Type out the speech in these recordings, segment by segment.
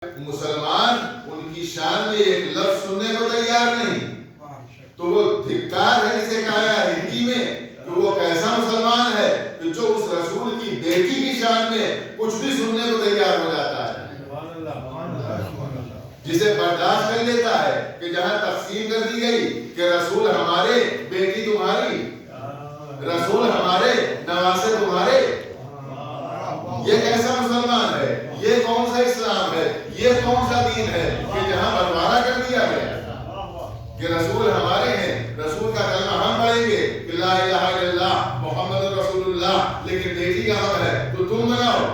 مسلمان ان کی شان میں ایک لفظ سننے کو تیار نہیں، تو وہ دھکار ہے جسے کہا ہے ہندی میں کہ وہ کیسا مسلمان ہے کہ جو اس رسول کی بیٹی کی شان میں کچھ بھی سننے کو تیار ہو جاتا ہے، جسے برداشت کر لیتا ہے کہ جہاں تقسیم کر دی گئی کہ رسول ہمارے بیٹی تمہاری، رسول ہمارے نواسے تمہارے، یہ کیسا مسلمان ہے، یہ کون سا اسلام ہے، یہ کون سا دین ہے کہ جہاں بٹوارا کر دیا گیا کہ رسول ہمارے ہیں، رسول کا کلمہ ہم پڑھیں گے کہ لا الہ الا اللہ محمد رسول اللہ، لیکن بیٹی کا حق ہے تو تم بناؤ،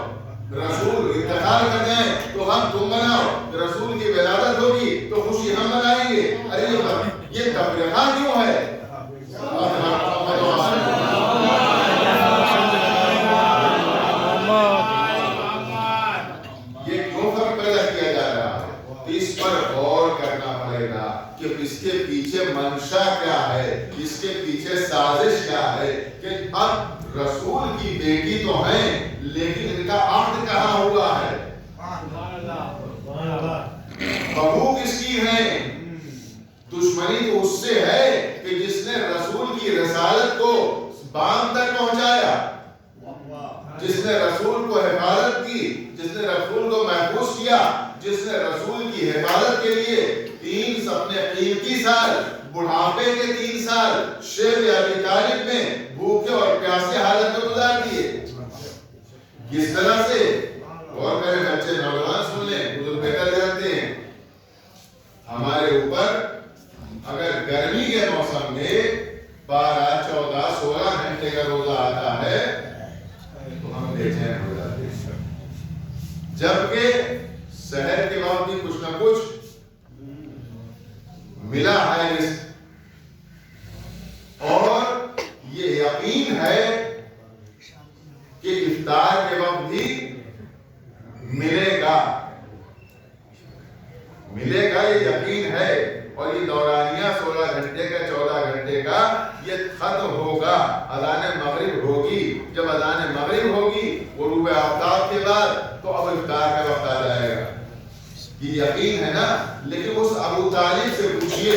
رسول انتقال کر جائیں تو ہم تم بناؤ، رسول کی ولادت ہوگی تو خوشی ہم منائیں گے۔ ارے یہ تفریقہ کیوں ہے؟ یہ کیوں فرق پیدا کیا جا رہا ہے؟ اس پر غور کرنا پڑے گا کہ اس کے پیچھے منشا کیا ہے، اس کے پیچھے سازش کیا ہے کہ اب رسول کی بیٹی تو ہیں لیکن ان کا عہد کہاں ہوا ہے؟ بہو کس کی ہے؟ دشمنی تو اس سے ہے کہ جس نے رسول کی رسالت کو بام تک پہنچایا، جس نے رسول کو حفاظت کی، جس نے رسول کو محفوظ کیا، جس نے رسول کی حفاظت کے لیے اپنے قیمتی سال، بڑھاپے کے 3 سال شیب ابی طالب میں بھوکے اور پیاسے حالت میں گزار دیے۔ کس طرح سے؟ اور میرے بچے نوجوان سن لیں، بزرگ بہتر جانتے ہیں، ہمارے اوپر اگر گرمی کے موسم میں 12، 14، 16 گھنٹے کا روزہ آتا ہے تو ہم بے چین ہو جاتے ہیں، جبکہ سحر کے وقت بھی کچھ نہ کچھ ملا ہے اور یہ یقین ہے کہ افطار کے وقت بھی ملے گا، یہ یقین ہے، اور یہ دورانیہ 16 گھنٹے کا 14 گھنٹے کا یہ ختم ہوگا، اذان مغرب ہوگی، جب اذان مغرب ہوگی غروب آفتاب کے بعد تو اب افطار کا وقت آ جائے گا، یہ یقین ہے نا۔ لیکن اس ابو طالب سے پوچھئے،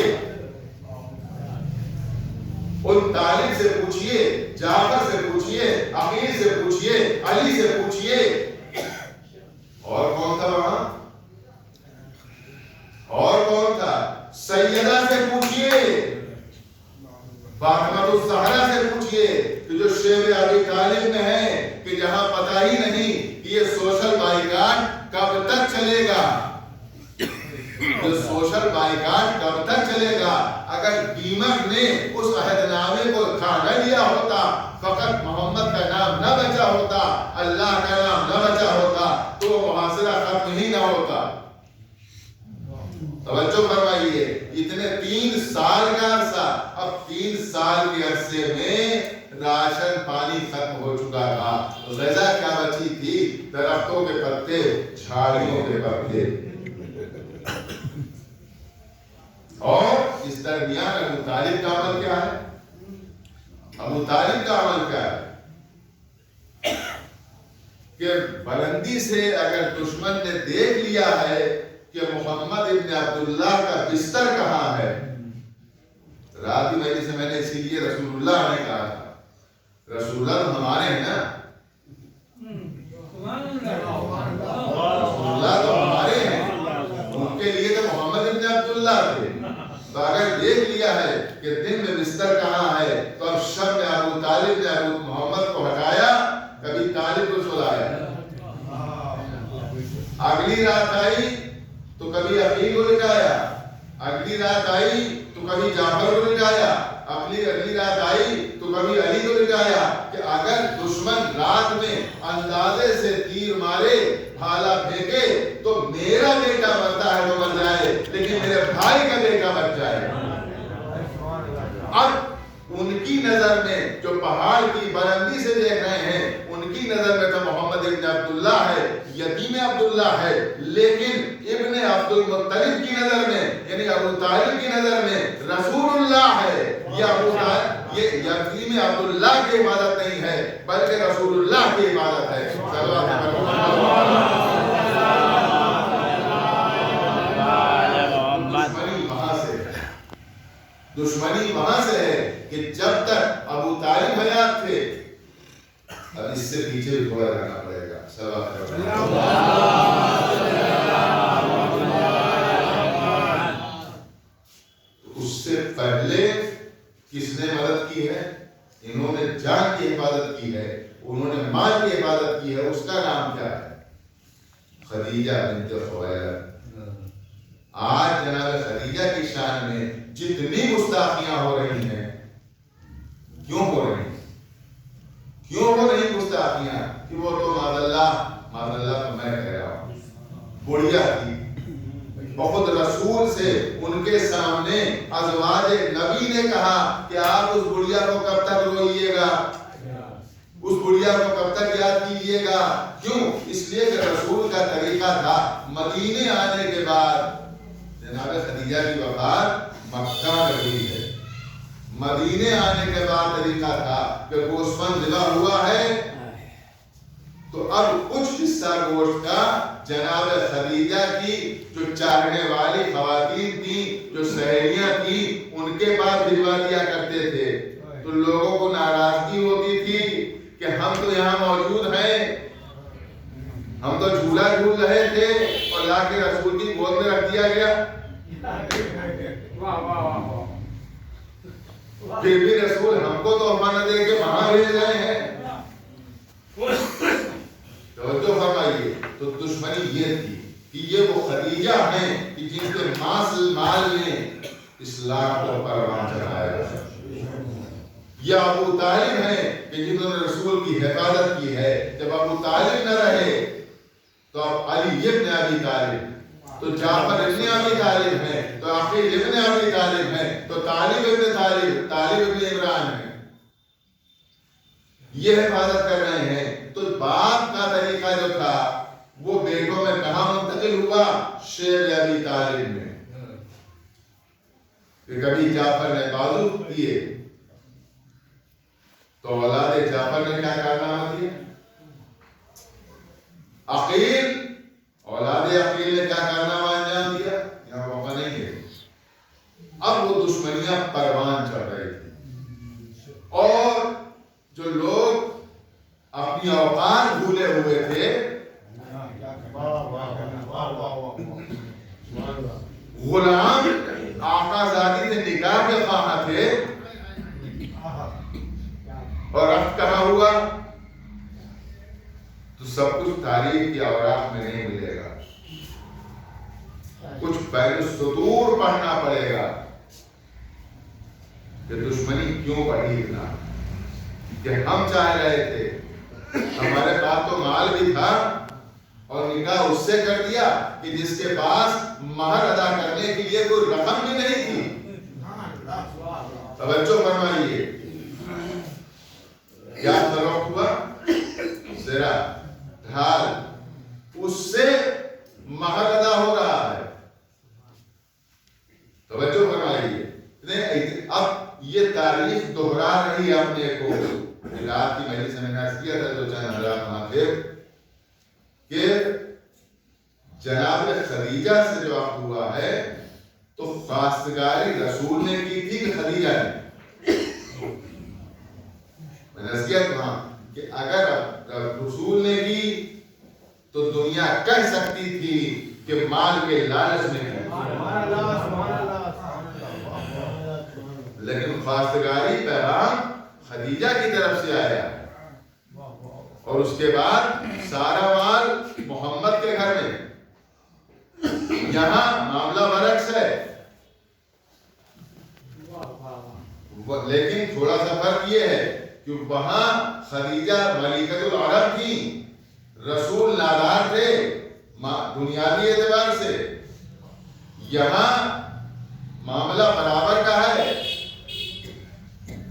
ان طالب سے پوچھئے، جعفر سے پوچھئے، عقیل سے پوچھئے، علی سے پوچھئے، اور کون تھا وہاں؟ اور کون تھا؟ سیدہ سے پوچھئے، فاطمہ الزہرا سے پوچھئے کہ جو شیب ابی طالب میں ہے کہ جہاں پتہ ہی نہیں کہ یہ سوشل بائیکاٹ کب تک چلے گا، جو سوشل بائیکاٹ کب تک چلے گا۔ اگر دیمک نے اس عہد نامے کو کھا نہ لیا ہوتا، فقط محمد کا نام نہ بچا ہوتا، اللہ کا نام نہ بچا ہوتا تو وہ محاصرہ ختم ہی نہ ہوتا۔ توجہ فرمائیے، اتنے 3 سال کا عرصہ، اب 3 سال کے عرصے میں راشن پانی ختم ہو چکا تھا، غذا کیا بچی تھی؟ درختوں کے پتے، جھاڑیوں کے پتے، اور اس درمیان ابو طالب کا عمل کیا ہے؟ ابو طالب کا عمل کیا ہے کہ بلندی سے اگر دشمن نے دیکھ لیا ہے کہ محمد ابن عبداللہ کا بستر کہاں ہے، رات کی وجہ سے میں نے اسی لیے رسول اللہ نے کہا تھا، رسول اللہ تو ہمارے ہیں نا، رسول اللہ تو ہمارے ہیں، ان کے لیے تو محمد ابن عبداللہ تھے، تو اگر دیکھ لیا ہے کہ دن میں بستر کہاں ہے تو اب شب میں ابو طالب نے ابو محمد کو ہٹایا، کبھی طالب کو سلایا، اگلی رات آئی تو کبھی عقیل کو لٹایا، اگلی رات آئی تو کبھی جعفر کو لٹایا، اگلی رات آئی تو کبھی علی کو لٹایا، کہ اگر دشمن رات میں اندازے سے تیر مارے، بھالا پھینکے تو میرا بیٹا مرتا ہے وہ مر جائے لیکن میرے بھائی کا بیٹا مر جائے۔ اب ان کی نظر میں جو پہاڑ کی بلندی سے دیکھ رہے ہیں، ان کی نظر میں تو محمد ابن عبداللہ ہے، یتیم عبداللہ ہے، لیکن ابن عبد المطلب کی نظر میں یعنی ابو طالب کی نظر میں رسول اللہ ہے۔ یہ ابو طالب، یہ یتیم عبداللہ کی عبادت نہیں ہے بلکہ رسول اللہ کی عبادت ہے۔ دشمنی وہاں سے ہے کہ جب تک ابو طالب حیات تھے. اب اس سے پیچھے بھی تھوڑا رہنا پڑے گا. اس سے پہلے کس نے مدد کی ہے؟ انہوں نے جان کی حفاظت کی ہے, انہوں نے مال کی حفاظت کی ہے. اس کا نام کیا ہے؟ خدیجہ بنت خویلد. آج جناب خدیجہ کی شان میں جتنی گستاخیاں ہو رہی ہیں, کیوں ہو رہی ہیں؟ کیوں ہو رہی گستاخیاں؟ کہ وہ تو معاذ اللہ تو میں کہہ رہا ہوں, بڑھیا تھی. بہت رسول سے ان کے سامنے ازواج نبی نے کہا کہ آپ اس بڑھیا کو کب تک روئیے گا, اس بڑھیا کو کب تک یاد کیجیے گا. کیوں؟ اس لیے کہ رسول کا طریقہ تھا مدینے آنے کے بعد, جناب خدیجہ کی وفات مکہ میں ہوئی ہے, مدینے آنے کے بعد طریقہ تھا کہ گوشت ذبح ہوا ہے تو اب کچھ حصہ گوشت کا جناب خدیجہ کی جو چاہنے والی خواتین تھیں, جو سہیلیاں تھیں, ان کے پاس بھجوا دیا کرتے تھے. تو لوگوں کو ناراضگی ہوتی تھی کہ ہم تو یہاں موجود ہیں, ہم تو جھولا جھول رہے تھے اور لا کے رسول کی گود میں رکھ دیا گیا. پھر بھی رسول ہم کو تحفہ نہ دے کے وہاں بھیج رہے ہیں. توجہ فرمائیے. تو دشمنی یہ تھی کہ یہ وہ خدیجہ ہیں کہ جن کے مال نے اسلام کو پروان چڑھایا. یہ ابو طالب ہیں کہ جنہوں نے رسول کی حفاظت کی ہے. جب ابو طالب نہ رہے تو اب علی ابن ابی طالب, تو جعفر ابن ابی طالب ہیں, تو عقیل ابن ابی طالب ہیں, تو طالب ابن عمران ہیں. یہ حفاظت کر رہے ہیں. تو باپ کا طریقہ جو تھا وہ بیٹوں میں کہاں منتقل ہوا؟ شیب ابی طالب میں. کہ کبھی جعفر نے بازو دیے تو اولاد جعفر نے کیا کارنامہ کیا؟ عقیل, اولاد عقیل نے کیا کارنامہ انجام دیا؟ یہاں موقع نہیں ہے. اب وہ دشمنیاں پروان چڑھ رہی تھی اور جو لوگ اپنی اوقات بھولے ہوئے تھے, غلام آقا زادی سے نکاح کے خواہاں تھے, اور اب کہاں ہوا؟ تو سب کچھ تاریخ کی اوراق میں نہیں ملے گا, کچھ بین السطور پڑھنا پڑے گا کہ دشمنی کیوں بڑھی اتنا. کہ ہم چاہ رہے تھے, ہمارے پاس تو مال بھی تھا اور نکاح اس سے کر دیا کہ جس کے پاس مہر ادا کرنے کے لیے کوئی رقم بھی نہیں تھی. توجہ فرمائیے, کیا فرق ہوا؟ ذرا ڈھال اس سے مہر ادا ہو رہا ہے. توجہ فرمائیے. اب یہ تاریخ دوہرا رہی ہے اپنے کو. رات کی مجلس میں نے کیا تھا جو چند حضرات وہاں تھے کہ جناب خدیجہ سے جو عقد ہوا ہے تو خواستگاری رسول نے کی تھی کہ خدیجہ نے؟ میں نے کیا وہاں کہ اگر رسول نے کی تو دنیا کہہ سکتی تھی کہ مال کے لالچ میں کی, لیکن خواستگاری پیغام خدیجہ کی طرف سے آیا اور اس کے بعد سارا مال محمد کے گھر میں. یہاں معاملہ برعکس ہے, لیکن تھوڑا سا فرق یہ ہے کہ وہاں خدیجہ ملکۃ العرب تھی, رسول نادار تھے دنیاوی اعتبار سے. یہاں معاملہ برابر کا ہے,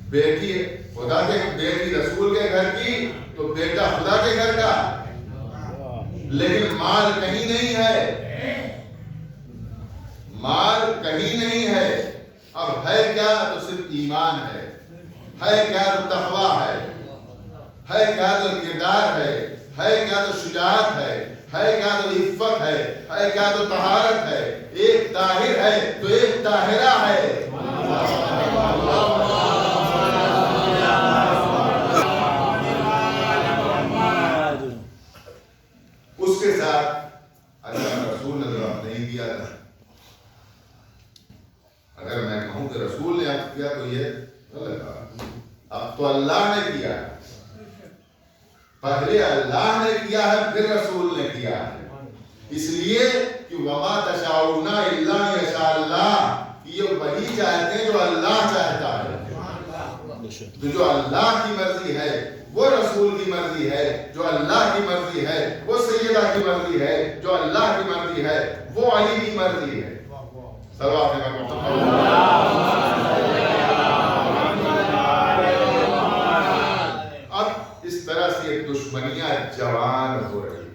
بیٹی خدا کے, بیٹی رسول کے گھر کی تو بیٹا خدا کے گھر کا, لیکن مال کہیں نہیں ہے, مال کہیں نہیں ہے. اب ہے کیا؟ تو صرف ایمان ہے کیا؟ تو تقویٰ ہے کیا؟ تو کردار ہے کیا؟ تو شجاعت ہے کیا؟ تو عفت ہے کیا؟ تو طہارت ہے. ایک طاہر ہے تو ایک طاہرہ ہے. اس کے ساتھ اللہ کا رسول نے جواب نہیں دیا تھا. اگر میں کہوں کہ رسول نے عقد کیا تو یہ غلط بات. اب تو اللہ نے کیا ہے. پہلے اللہ نے کیا ہے پھر رسول نے کیا ہے. اس لیے کہ وما تشاؤون الا یشاء اللہ، یہ وہی چاہتے ہیں جو اللہ چاہتا ہے. جو اللہ کی مرضی ہے وہ رسول کی مرضی ہے، جو اللہ کی مرضی ہے وہ سیدہ کی مرضی ہے، جو اللہ کی مرضی ہے وہ علی کی مرضی ہے. اب اس طرح سے یہ دشمنیاں جوان ہو رہی،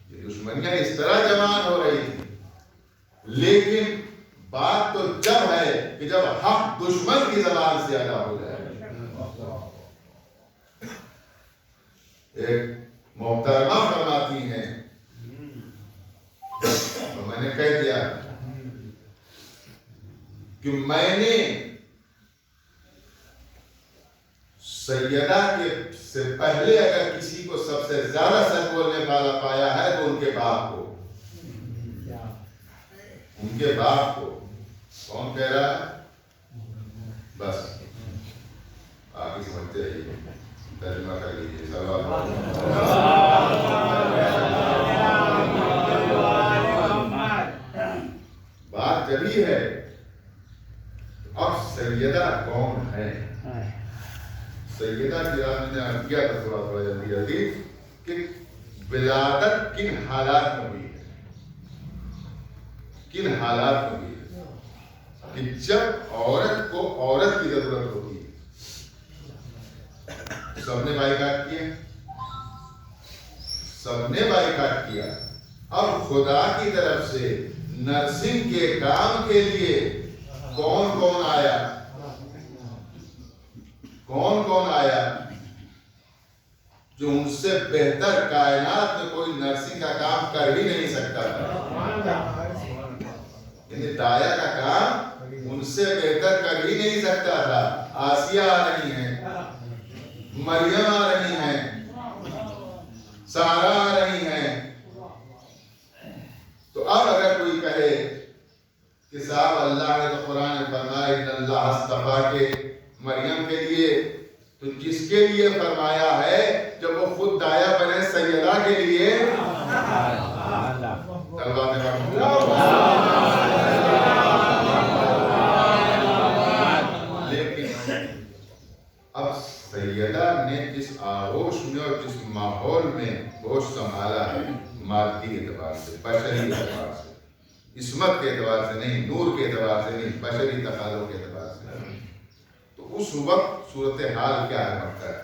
یہ دشمنیاں اس طرح جوان ہو رہی تھی. لیکن بات تو جب ہے کہ جب حق دشمن کی زبان سے ادا ہو جائے. ایک محترمہ فرماتی ہیں، تو میں نے کہہ دیا کہ میں نے سیدہ کے سے پہلے اگر کسی کو سب سے زیادہ سچ بولنے والا پایا ہے تو ان کے باپ کو، ان کے باپ کو. کون کہہ رہا ہے؟ بس آپ ہی سمجھتے رہیے، ترجمہ کر لیجیے. بات جبھی ہے. اب سیدہ کون ہے؟ سیدہ کی رات میں نے عرض کیا تھا تھوڑا جلدی کہ ولادت کن حالات میں ہوئی ہے، کن حالات میں ہوئی ہے. کہ جب عورت کو عورت کی ضرورت ہوتی ہے. سب نے بائیکاٹ کیا، سب نے بائیکاٹ کیا. اب خدا کی طرف سے نرسنگ کے کام کے لیے کون کون آیا؟ کون کون آیا؟ جو ان سے بہتر کائنات میں کوئی نرسنگ کا کام کر ہی نہیں سکتا تھا. یعنی دایا کا کام ان سے بہتر کر ہی نہیں سکتا تھا. آسیہ آ رہی ہیں، مریم آ رہی ہیں، سارا آ رہی ہیں. تو اب اگر کوئی کہے کہ صاحب اللہ نے تو قرآن میں فرمایا ان اللہ اصطفیٰ کے مریم کے لیے، تو جس کے لیے فرمایا ہے جب وہ خود دایا بنے سیدہ کے لیے. لیکن اب سیدہ نے جس آغوش میں اور جس ماحول میں گوش سنبھالا ہے، مادی اعتبار سے، بشری اعتبار سے، عصمت کے اعتبار سے نہیں، نور کے اعتبار سے نہیں، بشری تقاضوں کے اعتبار سے، تو اس وقت صورتحال کیا ہے مکہ ہے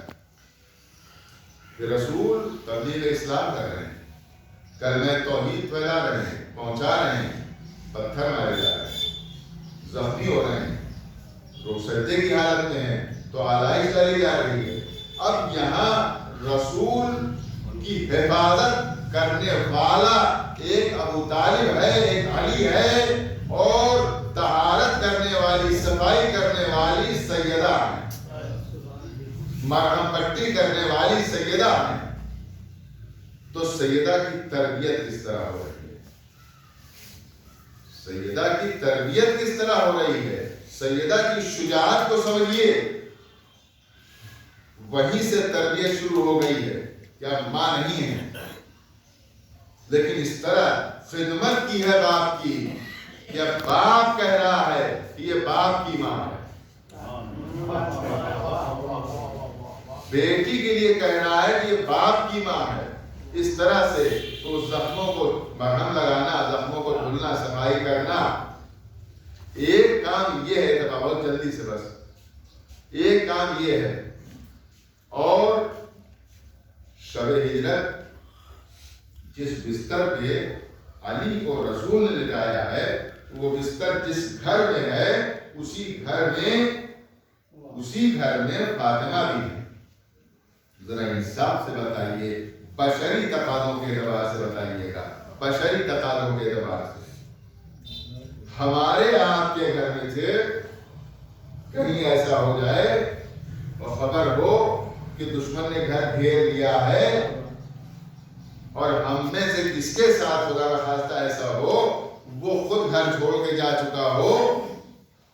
کہ رسول تبلیغ اسلام کر رہے ہیں، کلمہ توحید پھیلا رہے ہیں، پہنچا رہے ہیں، پتھر مارے جا رہے ہیں، زخمی ہو رہے ہیں، لوگ سجدے کی حالت میں ہیں تو آلائش ڈالی جا رہی ہے. اب یہاں رسول کی حفاظت کرنے والا ایک ابو طالب ہے، ایک علی ہے، اور طہارت کرنے والی، صفائی کرنے والی سیدہ ہے، مرہم پٹی کرنے والی سیدہ ہے. تو سیدہ کی تربیت کس طرح ہو رہی ہے؟ سیدہ کی تربیت کس طرح ہو رہی ہے؟ سیدہ کی شجاعت کو سمجھیے. وہیں سے تربیت شروع ہو گئی ہے کہ اب ماں نہیں ہے، لیکن اس طرح خدمت کی ہے باپ کی کہ اب باپ کہہ رہا ہے کہ یہ باپ کی ماں ہے. بیٹی کے لیے کہہ رہا ہے کہ یہ باپ کی ماں ہے. اس طرح سے تو زخموں کو مرہم لگانا، زخموں کو دھلنا، صفائی کرنا. ایک کام یہ ہے، بہت جلدی سے بس ایک کام یہ ہے. اور شب ہجرت جس بستر پہ علی کو رسول نے لٹایا ہے، وہ بستر جس گھر میں ہے اسی گھر میں فاطمہ بھی ہے. ذرا انصاف سے بتائیے، بشری تقاضوں کے اعتبار سے بتائیے گا، بشری تقاضوں کے اعتبار سے ہمارے آپ کے گھر میں سے کہیں ایسا ہو جائے اور خبر ہو کہ دشمن نے گھر گھیر لیا ہے اور ہم میں سے کس کے ساتھ خدا کا خاصہ ایسا ہو وہ خود گھر چھوڑ کے جا چکا ہو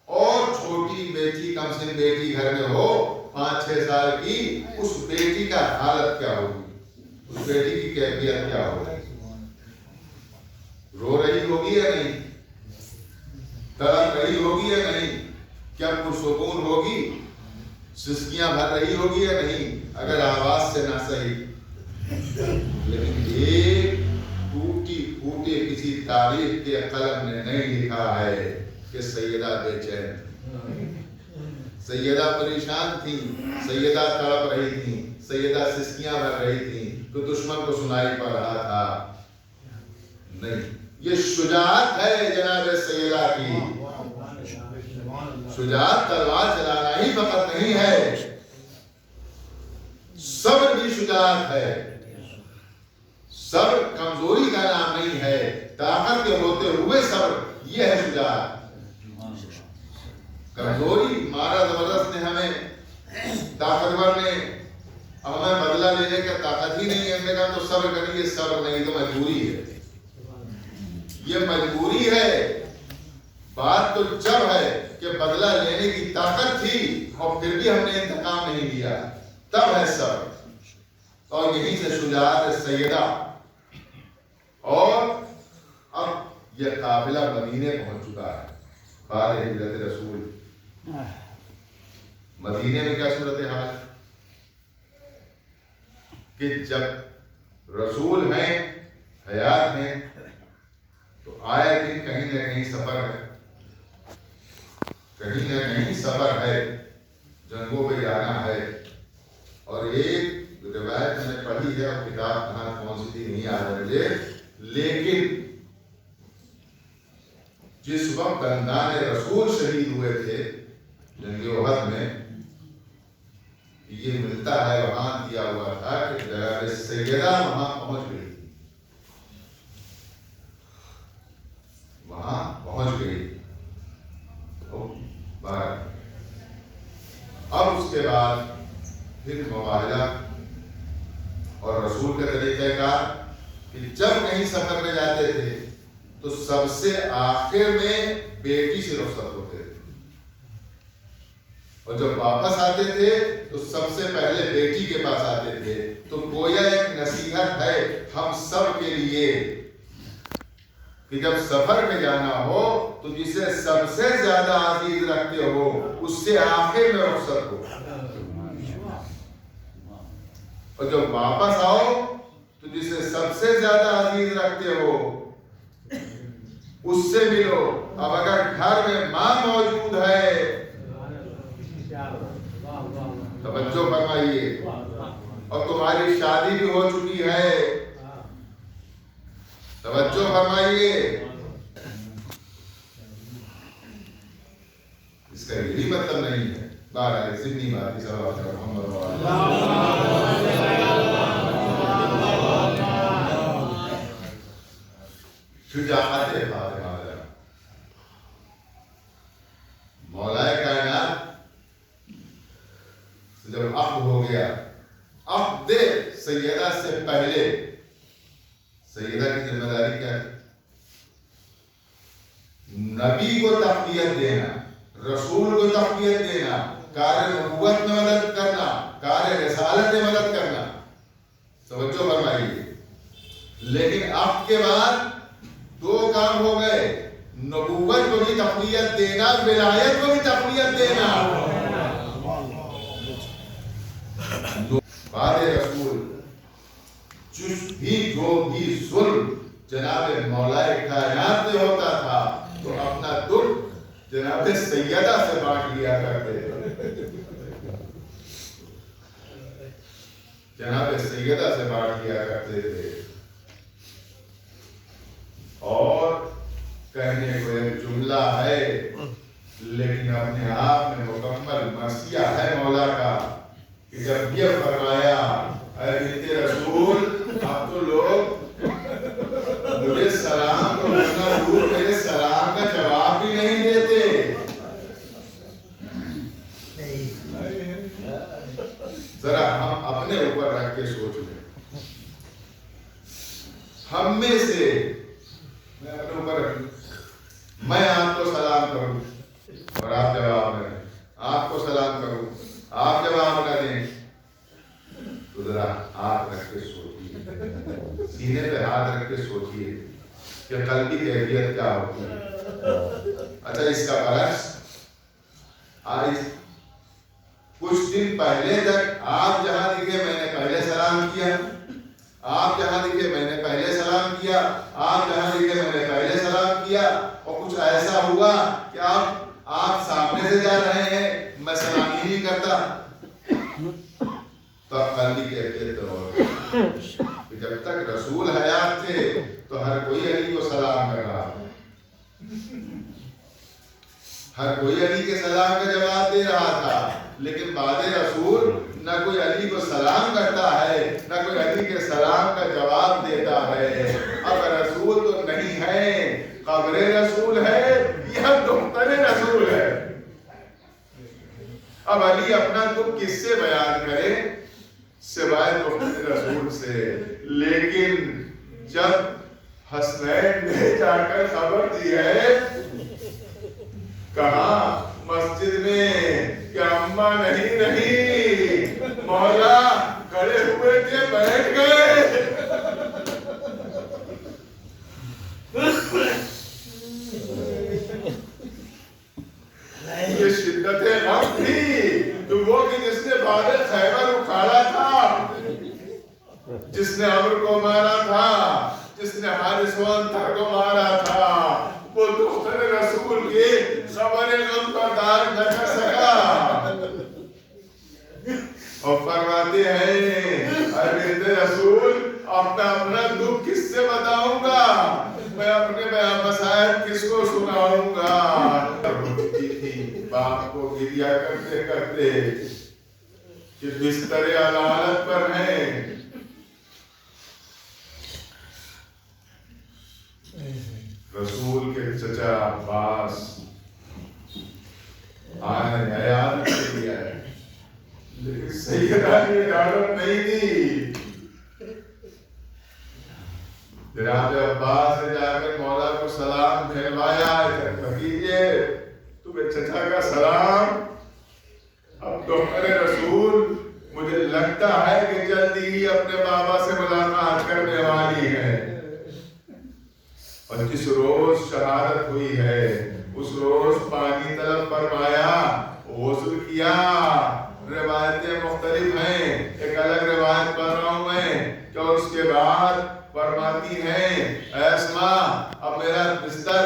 اور چھوٹی بیٹی کم سن بیٹی گھر میں ہو 5-6 سال کی، اس بیٹی کا حالت کیا ہوگی؟ اس بیٹی کی کیفیت کیا ہوگی؟ رو رہی ہوگی یا نہیں؟ تڑپ رہی ہوگی یا نہیں؟ کیا پرسکون ہوگی؟ سسکیاں بھر رہی ہوگی یا نہیں؟ اگر آواز سے نہ صحیح، لیکن ایک ٹوٹی پھوٹے کسی تاریخ کے قلم نے نہیں لکھا ہے کہ سیدہ بے چین، سیدہ پریشان تھی، سیدہ تڑپ رہی تھی، سیدہ سسکیاں بھر رہی تھی تو دشمن کو سنائی پڑ رہا تھا؟ نہیں، یہ شجاعت ہے جناب سیدہ کی۔ شجاعت تلوار چلانا ہی فقط نہیں ہے، صبر بھی شجاعت ہے۔ صبر کمزوری کا نام نہیں ہے، طاقت کے ہوتے ہوئے صبر، یہ ہے شجاعت۔ کمزوری مارا زبردست نے ہمیں، طاقتور نے ہمیں بدلہ لینے کا طاقت ہی نہیں ہے، ہم نے کہا تو صبر کریں، یہ صبر نہیں تو مجبوری ہے، یہ مجبوری ہے۔ بات تو جب ہے کہ بدلہ لینے کی طاقت تھی اور پھر بھی ہم نے انتقام نہیں لیا، تب ہے صبر۔ اور یہیں سے شجاعت سیدہ۔ اور اب یہ قافلہ مدینے پہنچ چکا ہے بعد ہجرت رسول۔ مدینے میں کیا صورتحال کہ جب رسول ہیں، حیات ہیں، تو آئے دن کہیں نہ کہیں سفر ہے، کہیں نہ کہیں سفر ہے، جنگوں پہ جانا ہے۔ اور ایک روایت میں نے پڑھی ہے، اور کتاب کہاں کون سی تھی نہیں یاد ہے مجھے، لیکن جس وقت دندان رسول شہید ہوئے تھے جنگ احد میں، یہ ملتا ہے وہاں دیا ہوا تھا کہ جناب سیدہ وہاں پہنچ گئی، وہاں پہنچ گئی۔ اب اس کے بعد پھر مباہلہ اور رسول کا طریقہ کار کہ جب کہیں سفر میں جاتے تھے تو سب سے آخر میں بیٹی سے رخصت ہوتے تھے، اور جب واپس آتے تھے تو سب سے پہلے بیٹی کے پاس آتے تھے۔ تو گویا ایک نصیحت ہے ہم سب کے لیے کہ جب سفر میں جانا ہو تو جسے سب سے زیادہ عزیز رکھتے ہو اس سے آخر میں رخصت ہو، اور جب واپس آؤ تو جسے سب سے زیادہ عزیز رکھتے ہو اس سے ملو۔ اب اگر گھر میں ماں موجود ہے، توجہ فرمائیے، اور تمہاری شادی بھی ہو چکی ہے، توجہ فرمائیے، اس کا یہی مطلب نہیں ہے بارہ ضمنی بات شجاعت فاطمہ مولا کائنات سے جب عقد ہو گیا، عقد سیدہ سے پہلے سیدہ کی ذمہ داری کیا ہے؟ نبی کو تقویت دینا، رسول کو تقویت دینا، کار نبوت میں مدد کرنا، کار رسالت میں مدد کرنا۔ توجہ فرمائیے۔ لیکن اب کے بعد دو کام ہو گئے، نبوت کو بھی تقویت دینا، ولایت کو بھی تقویت دینا۔ بعد رسول جو بھی ظلم جناب مولا کائنات میں ہوتا تھا تو اپنا دکھ جناب سیدہ سے بانٹ لیا کرتے تھے، جناب سیدہ سے بانٹ لیا کرتے تھے۔ اور کہنے کو ایک جملہ ہے لیکن اپنے آپ میں مکمل مرثیہ ہے مولا کا کہ جب یہ فرمایا اے بنت رسول، اب تو لوگ مجھے سلام کو کرنا دور، میرے سلام کا جواب کہ قلبی کیفیت کیا ہوتی ہے. اچھا اس کا برعکس آج کچھ دن پہلے تک آپ جہاں دکھے میں نے پہلے سلام کیا, آپ جہاں دکھے میں نے پہلے سلام کیا, آپ جہاں دکھے میں نے پہلے سلام کیا, اور کچھ ایسا ہوا کہ آپ سامنے سے جا رہے ہیں میں سلام ہی نہیں کرتا, تو قلبی کیفیت ہوگی. جب تک رسول حیات تھے تو ہر کوئی علی کو سلام کر رہا تھا, ہر کوئی علی کے سلام کا جواب دے رہا تھا. لیکن بعد رسول نہ کوئی علی کو سلام کرتا ہے نہ کوئی علی کے سلام کا جواب دیتا ہے. اب رسول تو نہیں ہے, قبر رسول ہے یا دفتر رسول ہے. اب علی اپنا دکھ کس سے بیان کرے سوائے دفتر رسول سے. لیکن جب حسنین نے جا کر خبر دی ہے, کہا مسجد میں کہ اماں نہیں مولا کھڑے ہوئے تھے بیٹھ گئے. یہ شدت غم تھی تو وہ کہ جس نے باد خیبر اکھاڑا تھا, جس نے عمر کو مارا تھا, جس نے حارث و انطر کو مارا تھا, وہ دختر رسول کی خبر غم برداشت نہ کر سکا. اور فرماتے ہیں ارے رسول اب میں اپنا دکھ کس سے بتاؤں گا, میں اپنے مسائل کس کو سناؤں گا. روتی تھی باپ کو گریا کرتے کرتے کہ بستر عدالت پر ہیں. رسول کے چچا عباس آئے حیات کے لیے آئے, لیکن سیدہ کی اجازت نہیں دی. جناب عباس نے جا کر مولا کو سلام پھیلوایا, بھتیجے تمہیں چچا کا سلام. اب دختر رسول مجھے لگتا ہے کہ جلدی ہی اپنے بابا سے ملاقات کرنے والی ہے, اور جس روز شہادت ہوئی ہے اس روز پانی طلب فرمایا, غسل کیا. روایتیں مختلف ہیں, ایک الگ روایت پڑھ رہا ہوں میں کہ اس کے بعد فرماتی ہیں اے اسماء اب میرا بستر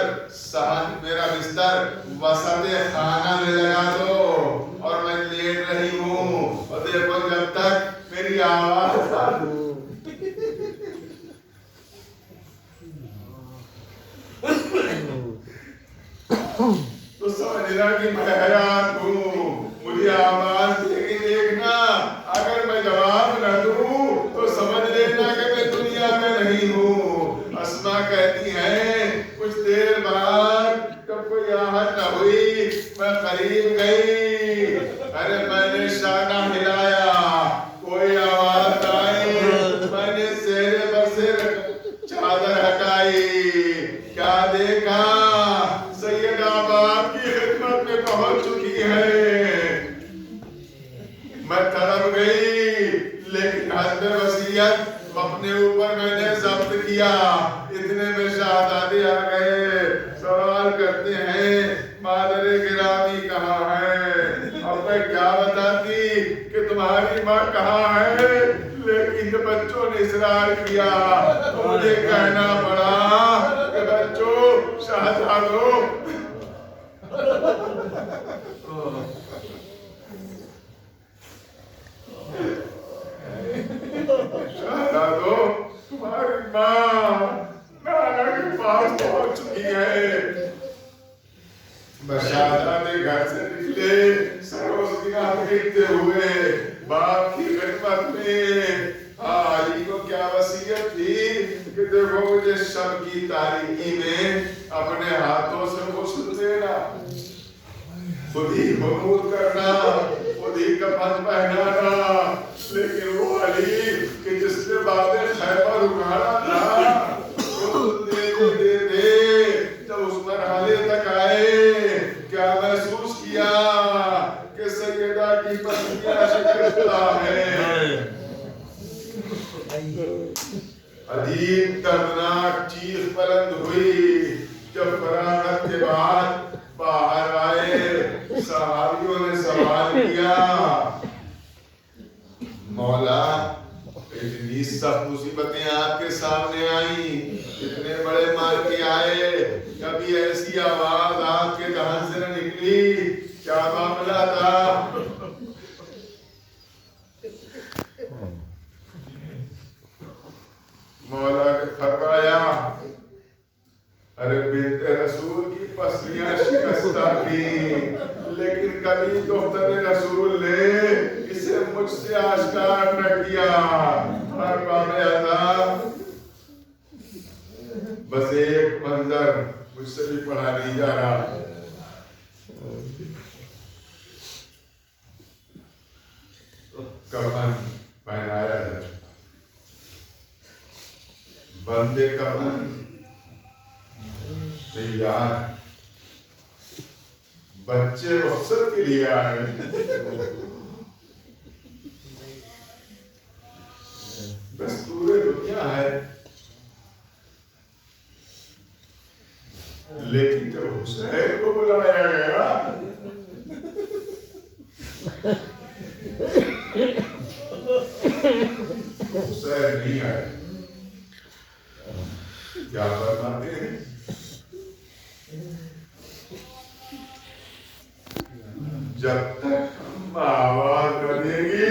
وسط خانہ میں لگا دو اور میں لیٹ رہی ہوں, اور دیکھو جب تک میری آواز تو سمجھنا کہ میں حیات ہوں, مجھے آواز دے کے دیکھنا, اگر میں جواب نہ دوں تو سمجھ لینا کہ میں دنیا میں نہیں ہوں. اسماء کہتی ہیں کچھ دیر بعد جب کوئی آہٹ نہ ہوئی میں قریب گئی, ارے میں نے شانہ ہلایا, کوئی آواز آئی, میں نے چہرے پر سے چادر ہٹائی, کیا دیکھا سیدہ باپ کی خدمت میں پہنچ چکی ہے. میں تڑپ گئی, لیکن حد وصیت اپنے اوپر میں نے ضبط کیا. اتنے میں شہزادے آ گئے, سوال کرتے ہیں مادر گرامی کہاں ہے. اب میں کیا بتاتی کہ تمہاری ماں کہاں ہے, لیکن جب بچوں نے اصرار کیا تو مجھے کہنا پڑا کہ بچوں شہزادوں تمہاری ماں نانا کے پاس پہنچ چکی ہے. شہزادے گھر سے نکلے سروس کی نام گرتے ہوئے باپ کی خدمت میں. علی کو کیا وصیت تھی کہ دیکھو مجھے شب کی تاریکی میں اپنے ہاتھوں سے غسل دینا, خود ہی غسل کرنا, خود ہی کفن پہنانا. لیکن وہ علی کہ جس نے باب خیبر اکھاڑا تھا غسل دے جب اس مرحلے تک آئے, کیا محسوس کیا کہ سیدہ کی پسندیدہ شکستہ ہے. عجیب دردناک چیخ بلند ہوئی. ہوئی. جب فراغت کے بعد باہر آئے صحابیوں نے سوال کیا مولا اتنی سب مصیبتیں آپ کے سامنے آئیں, اتنے بڑے مار کے آئے, کبھی ایسی آواز آپ کے دہن سے نہ نکلی, کیا معاملہ تھا؟ مولا نے فرمایا ارے بنت رسول کی پسلیاں شکستہ تھیں, لیکن کبھی دختر رسول نے اسے مجھ سے آشکار نہ کیا. ہر واقعہ بس ایک منظر مجھ سے بھی پڑھا نہیں جا رہا. کفن پہنایا ہے, بندے کفن تیار, بچے رخصت کے لیے آئے, دستور دنیا ہے. لیکن جب حسین کو بلایا گیا حسین نہیں آئے. کیا فرماتے ہیں؟ جب تک آواز بنے گی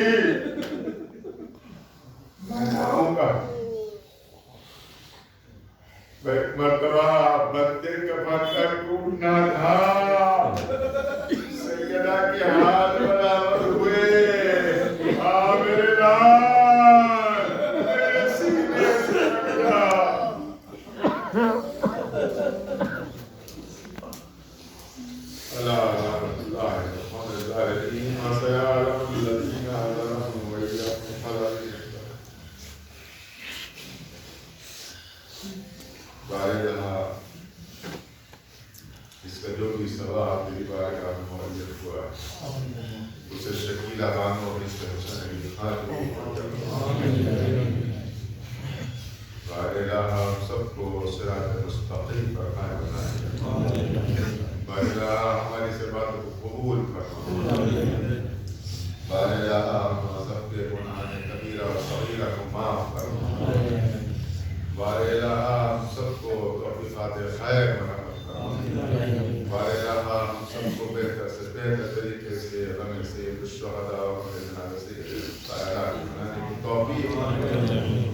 میں آؤں گا. ایک مرتبہ بندے کا پتھر ٹوٹنا تھا, سیدہ کے ہاتھ برابر ہوئے, آ میرے لال میرے سینے سے لگ جا. اس کا جو بھی ثواب میری بارگاہ میں معین ہوا ہے اسے شکیلہ بانو اور اس کے حسن علی خان بار الہ ہم سب کو صراط مستقیم پر قائم بنائے. بار الہ ہماری سے باتوں کو قبول فرمائے. بار الہ ہم سب کے گناہ کبیرہ و صغیرہ کو معاف فرمائے. بار الہ ہم سب کو توفیقات خیر مرحمت فرمائے. بار الہ ہم سب کو بہتر سے بہتر طریقے سے غم سید الشہداء و جناب سید الطاہرات بنانے کی توفیق فرمائے.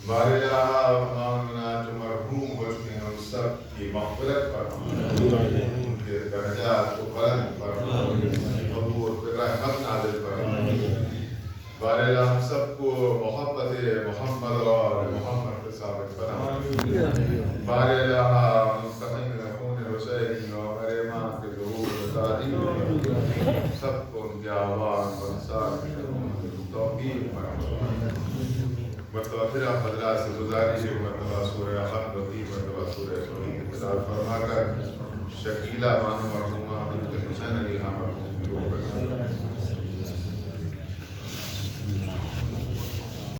بار الہ مولانا جو مرحوم ہو چکے ہیں ان سب کی مغفرت فرمائے. ان کے درجات کو بلند فرمائے, قبول پر رحمت نازل فرمائے. بار الہ ہم سب کو محبت محمد اور محمد کے ثابت فرمائے. بار الہ مستقیم خون حسینی اور مریمہ کے ظہور تعظیم سب کو ان کے آواز و انصار توفیق فرمائے. مرتبہ پھر آپ حضرات سے گزارش ہے, مرتبہ سورہ حمد و مرتبہ سورہ توحید کی تلاوت فرما کر شکیلہ بانو مرحومہ بنت حسین علی